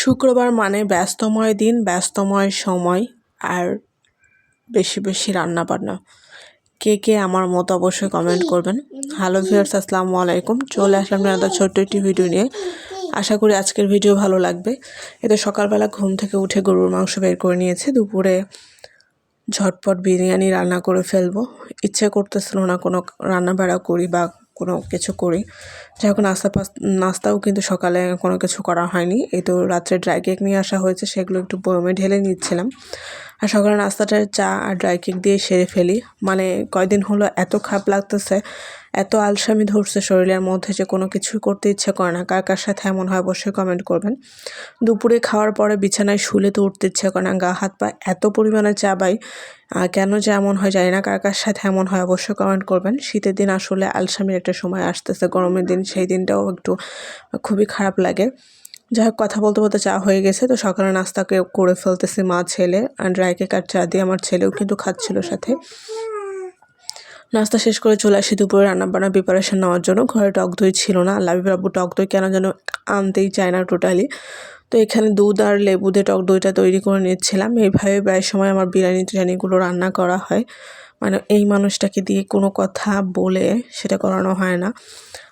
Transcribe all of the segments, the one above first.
শুক্রবার মানে ব্যস্তময় দিন, ব্যস্তময় সময় আর বেশি বেশি রান্নাবান্না। কে কে আমার মতো অবশ্যই কমেন্ট করবেন। হ্যালো ভিউয়ার্স, আসসালামু আলাইকুম। চলে আসলাম আপনাদের ছোট্ট একটি ভিডিও নিয়ে। আশা করি আজকের ভিডিও ভালো লাগবে। এতে সকালবেলা ঘুম থেকে উঠে গরুর মাংস বের করে নিয়েছি। দুপুরে ঝটপট বিরিয়ানি রান্না করে ফেলবো। ইচ্ছে করতেছিল না কোনো রান্না বাড়া করি বা কোনো কিছু করি। যাই হোক, নাস্তাও কিন্তু সকালে কোনো কিছু করা হয়নি। এই তো রাত্রে ড্রাই কেক নিয়ে আসা হয়েছে, সেগুলো একটু বয়মে ঢেলে নিচ্ছিলাম। আর সকালে নাস্তাটা চা আর ড্রাই কেক দিয়ে সেরে ফেলি। মানে কয়দিন হলো এত খারাপ লাগতেছে, এত আলসামি ধরছে শরীরের মধ্যে যে কোনো কিছুই করতে ইচ্ছে করে না। কার কার সাথে এমন হয় অবশ্যই কমেন্ট করবেন। দুপুরে খাওয়ার পরে বিছানায় শুলে তো উঠতে ইচ্ছে করে না, গা হাত পা এত পরিমাণে চাবাই। কেন যে এমন হয় জানি না, কার কার সাথে এমন হয় অবশ্যই কমেন্ট করবেন। শীতের দিন আসলে আলসামির একটা সময় আসতেছে, গরমের দিন সেই দিনটাও একটু খুবই খারাপ লাগে। যাই হোক, কথা বলতে বলতে চা হয়ে গেছে, তো সকালে নাস্তাকে করে ফেলতেছি মা ছেলে। আর ড্রাই কেক আর চা দিয়ে আমার ছেলেও কিন্তু খাচ্ছিল সাথে। নাস্তা শেষ করে চলে আসি দুপুরে রান্নাবান্নার প্রিপারেশন নেওয়ার জন্য। ঘরে টক দই ছিল না, লাভি বাবু টক দই কেন যেন আনতেই চায় না টোটালি। তো এখানে দুধ আর লেবু দিয়ে টক দইটা তৈরি করে নিচ্ছিলাম। এইভাবে প্রায় সময় আমার বিরিয়ানিগুলো রান্না করা হয়। মানে এই মানুষটাকে দিয়ে কোনো কথা বলে সেটা করানো হয় না।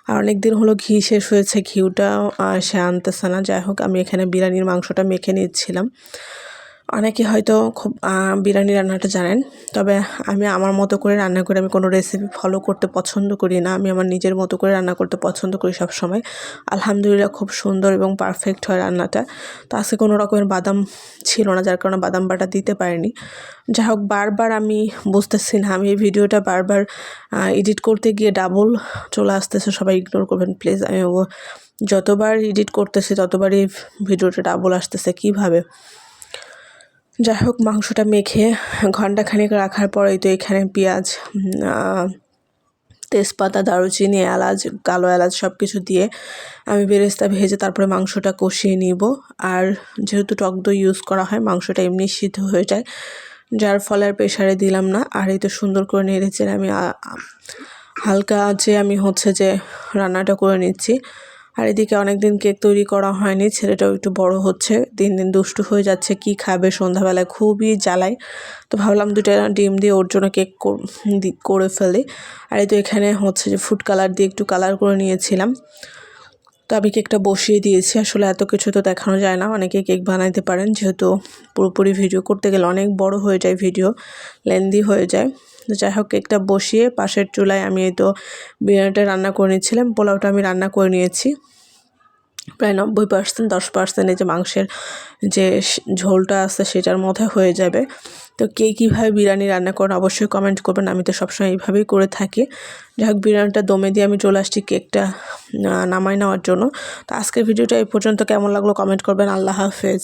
আর অনেক দিন হলো ঘি শেষ হয়েছে, ঘিউটাও সে আনতেছে না। যাই হোক, আমি এখানে বিরিয়ানির মাংসটা মেখে নিচ্ছিলাম। অনেকে হয়তো খুব বিরিয়ানি রান্নাটা জানেন, তবে আমি আমার মতো করে রান্না করি। আমি কোনো রেসিপি ফলো করতে পছন্দ করি না, আমি আমার নিজের মতো করে রান্না করতে পছন্দ করি সবসময়। আলহামদুলিল্লাহ খুব সুন্দর এবং পারফেক্ট হয় রান্নাটা। তো আজকে কোনো রকমের বাদাম ছিল না, যার কারণে বাদাম বাটা দিতে পারিনি। যাই হোক, বারবার আমি বুঝতেছি না, আমি এই ভিডিওটা বারবার এডিট করতে গিয়ে ডাবল চলে আসতেছে। সবাই ইগনোর করবেন প্লিজ। আমি যতবার এডিট করতেছি ততবারই ভিডিওটা ডাবল আসতেছে, কীভাবে? যাই হোক, মাংসটা মেখে ঘন্টাখানেক রাখার পরেই তো এখানে পেঁয়াজ, তেজপাতা, দারুচিনি, এলাচ, কালো এলাচ সব কিছু দিয়ে আমি বেরেস্তা ভেজে তারপরে মাংসটা কষিয়ে নিব। আর যেহেতু টক দই ইউজ করা হয়, মাংসটা এমনি সিদ্ধ হয়ে যায়, যার ফলে আর প্রেশারে দিলাম না। আর এই তো সুন্দর করে নেড়েচে আমি হালকা আঁচে আমি রান্নাটা করে নিচ্ছি। আর এদিকে অনেকদিন কেক তৈরি করা হয়নি, ছেলেটাও একটু বড় হচ্ছে, দিন দিন দুষ্টু হয়ে যাচ্ছে, কি খাবে সন্ধ্যাবেলায় খুবই জ্বালায়। তো ভাবলাম 2টা ডিম দিয়ে ওর জন্য কেক করে ফেলি। আর এই তো এখানে ফুড কালার দিয়ে একটু কালার করে নিয়েছিলাম। তো আমি কেকটা বসিয়ে দিয়েছি। আসলে এত কিছু তো দেখানো যায় না, অনেকে কেক বানাইতে পারেন, যেহেতু পুরোপুরি ভিডিও করতে গেলে অনেক বড় হয়ে যায়, ভিডিও লেন্দি হয়ে যায়। তো যাই হোক, কেকটা বসিয়ে পাশের চুলায় আমি এই তো বিরিয়ানিটা রান্না করে নিয়েছিলাম। পোলাওটা আমি রান্না করে নিয়েছি প্রায় 90%, 10% এই যে মাংসের যে ঝোলটা আছে সেটার মধ্যে হয়ে যাবে। তো কে কীভাবে বিরিয়ানি রান্না করেন অবশ্যই কমেন্ট করবেন। আমি তো সবসময় এইভাবেই করে থাকি। যাই হোক, বিরিয়ানিটা দমে দিয়ে আমি চলে আসছি কেকটা নামাই নেওয়ার জন্য। তো আজকের ভিডিওটা এই পর্যন্ত। কেমন লাগলো কমেন্ট করবেন। আল্লাহ হাফেজ।